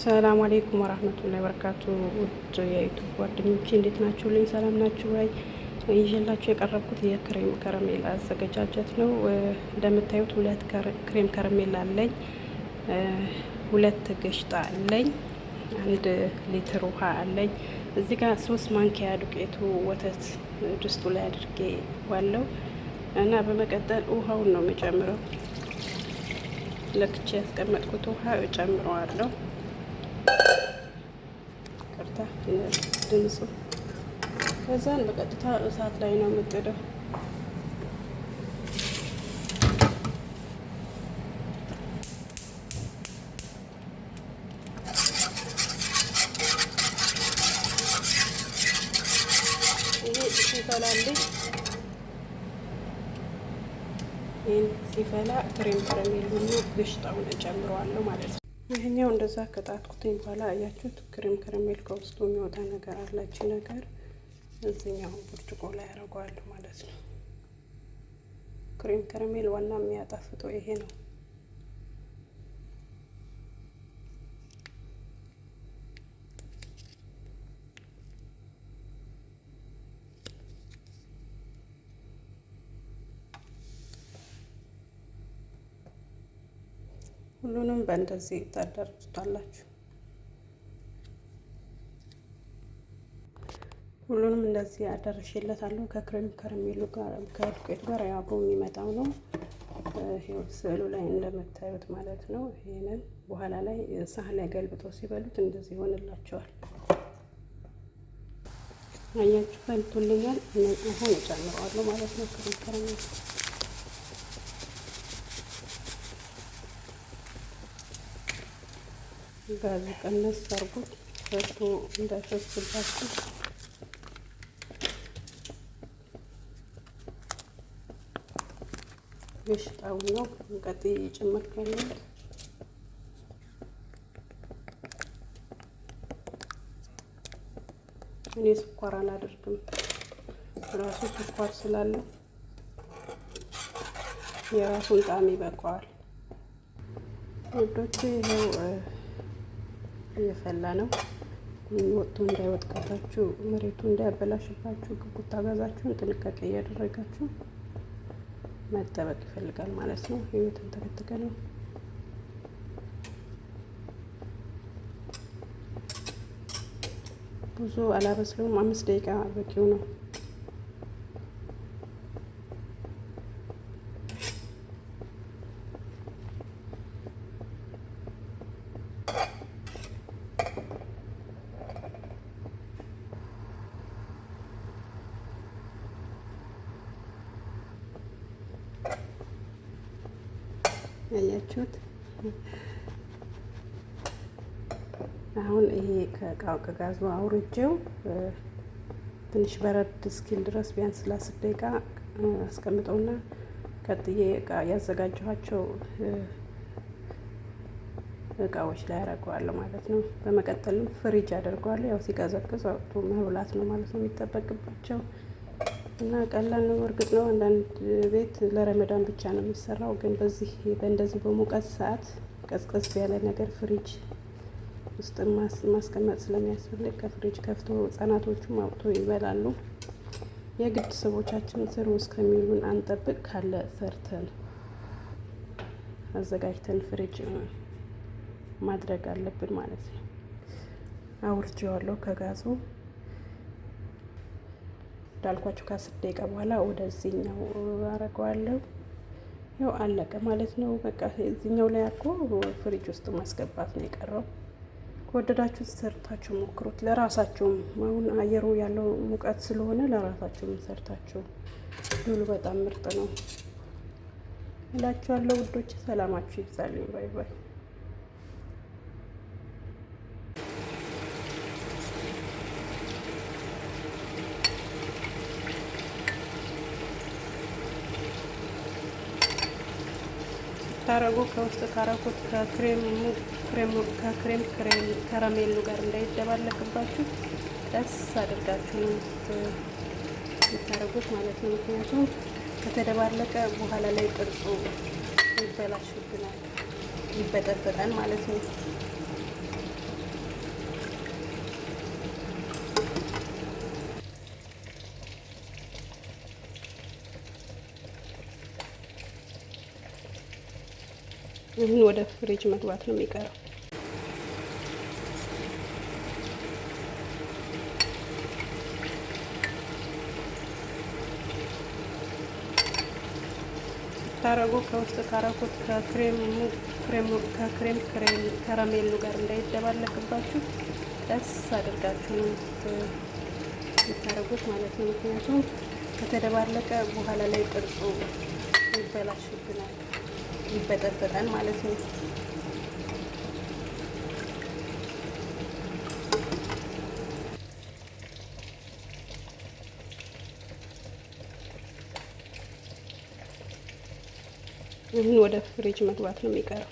ሰላም አለይኩም ወራህመቱላሂ ወበረካቱ። ውድ የዩቲዩብ ጓደኞቼ እንዴት ናችሁልኝ? ሰላም ናችሁ ወይ? ይዤላችሁ የቀረብኩት የክሬም ከረሜላ አዘገጃጀት ነው። እንደምታዩት ሁለት ክሬም ከረሜላ አለኝ፣ ሁለት ገሽጣ አለኝ፣ 1 ሊትር ውሃ አለኝ። እዚህ ጋር 3 ማንኪያ ዱቄቱ ወተት ድስቱ ላይ አድርጌ ዋለው እና በመቀጠል ውሃውን ነው የምጨምረው። ለክቼ ያስቀመጥኩት ውሃ እጨምረዋለሁ። ድምፁ ከዛን በቀጥታ እሳት ላይ ነው የምጥደው። ይሄ ሲፈላልኝ ይህን ሲፈላ ክሬም ከረሜሉና ግሽጣውን እጨምረዋለሁ ማለት ነው። ይህኛው እንደዛ ከጣትኩትኝ በኋላ አያችሁት፣ ክሬም ከረሜል ከውስጡ የሚወጣ ነገር አላች ነገር እዚህኛው ብርጭቆ ላይ ያደርገዋለሁ ማለት ነው። ክሬም ከረሜል ዋና የሚያጣፍጠው ይሄ ነው። ሁሉንም በእንደዚህ ታደርጉታላችሁ። ሁሉንም እንደዚህ አደርሽለታለሁ። ከክሬም ከረሜሉ ጋር ከዱቄቱ ጋር አብሮ የሚመጣው ነው። ይሄው ስዕሉ ላይ እንደምታዩት ማለት ነው። ይሄንን በኋላ ላይ ሳህን ላይ ገልብጦ ሲበሉት እንደዚህ ይሆንላቸዋል። አያችሁ ፈልቶልኛል። አሁን እጨምረዋለሁ ማለት ነው ክሬም ከረሜሉ። ጋዝ ቀነስ አድርጉት፣ ፈቶ እንዳይፈስባችሁ። ግሽጣው ነው ቀጥዬ ጨመርኩኝ። እኔ ስኳር አላደርግም፣ ራሱ ስኳር ስላለ የራሱን ጣዕም ይበቃዋል። ውዶቼ ይኸው እየፈላ ነው። ወጥቶ እንዳይወጥቃባችሁ፣ መሬቱ እንዳያበላሽባችሁ ግቡታ ጋዛችሁን ጥንቃቄ እያደረጋችሁ መጠበቅ ይፈልጋል ማለት ነው። ህይወትን ተከትከ ነው። ብዙ አላበስለውም፣ 5 ደቂቃ በቂው ነው። ያያችሁት አሁን ይሄ ከእቃው ከጋዙ አውርጄው ትንሽ በረድ እስኪል ድረስ ቢያንስ ለ10 ደቂቃ አስቀምጠውና ቀጥዬ እቃ ያዘጋጀኋቸው እቃዎች ላይ አደርገዋለሁ ማለት ነው። በመቀጠልም ፍሪጅ አደርገዋለሁ። ያው ሲቀዘቅዝ አውጥቶ መብላት ነው ማለት ነው የሚጠበቅባቸው እና ቀላል ነው። እርግጥ ነው አንዳንድ ቤት ለረመዳን ብቻ ነው የሚሰራው፣ ግን በእንደዚህ በሙቀት ሰዓት ቀዝቀዝ ያለ ነገር ፍሪጅ ውስጥ ማስቀመጥ ስለሚያስፈልግ ከፍሪጅ ከፍቶ ህጻናቶቹም አውጥቶ ይበላሉ። የግድ ሰዎቻችን ስሩ እስከሚሉን አንጠብቅ፣ ካለ ሰርተን አዘጋጅተን ፍሪጅ ማድረግ አለብን ማለት ነው። አውርጄዋለሁ ከጋዙ እንዳልኳችሁ ከ10 ደቂቃ በኋላ ወደዚህኛው አረገዋለሁ። ያው አለቀ ማለት ነው። በቃ እዚህኛው ላይ አድርጎ ፍሪጅ ውስጥ ማስገባት ነው የቀረው። ከወደዳችሁ ሰርታችሁ ሞክሩት። ለራሳችሁም አሁን አየሩ ያለው ሙቀት ስለሆነ ለራሳችሁም ሰርታችሁ ብሉ። በጣም ምርጥ ነው እላችኋለሁ ውዶች። ሰላማችሁ ይብዛልኝ። ባይ ባይ። ታረጉ ከውስጥ ታረጉት ከክሬም ከረሜሉ ጋር እንዳይደባለቅባችሁ ቀስ አድርጋችሁ ነው የምታረጉት ማለት ነው። ምክንያቱም ከተደባለቀ በኋላ ላይ ቅርጹ ይበላሽብናል፣ ይበጠበጣል ማለት ነው። አሁን ወደ ፍሪጅ መግባት ነው የሚቀረው። ታረጉ ከውስጥ ካረኩት ከክሬም ከረሜሉ ጋር እንዳይደባለቅባችሁ ቀስ አድርጋችሁ ነው የምታረጉት ማለት ነው። ምክንያቱም ከተደባለቀ በኋላ ላይ ቅርጹ ይበላሽብናል፣ ይበጠበጣል ማለት ነው። አሁን ወደ ፍሪጅ መግባት ነው የሚቀረው።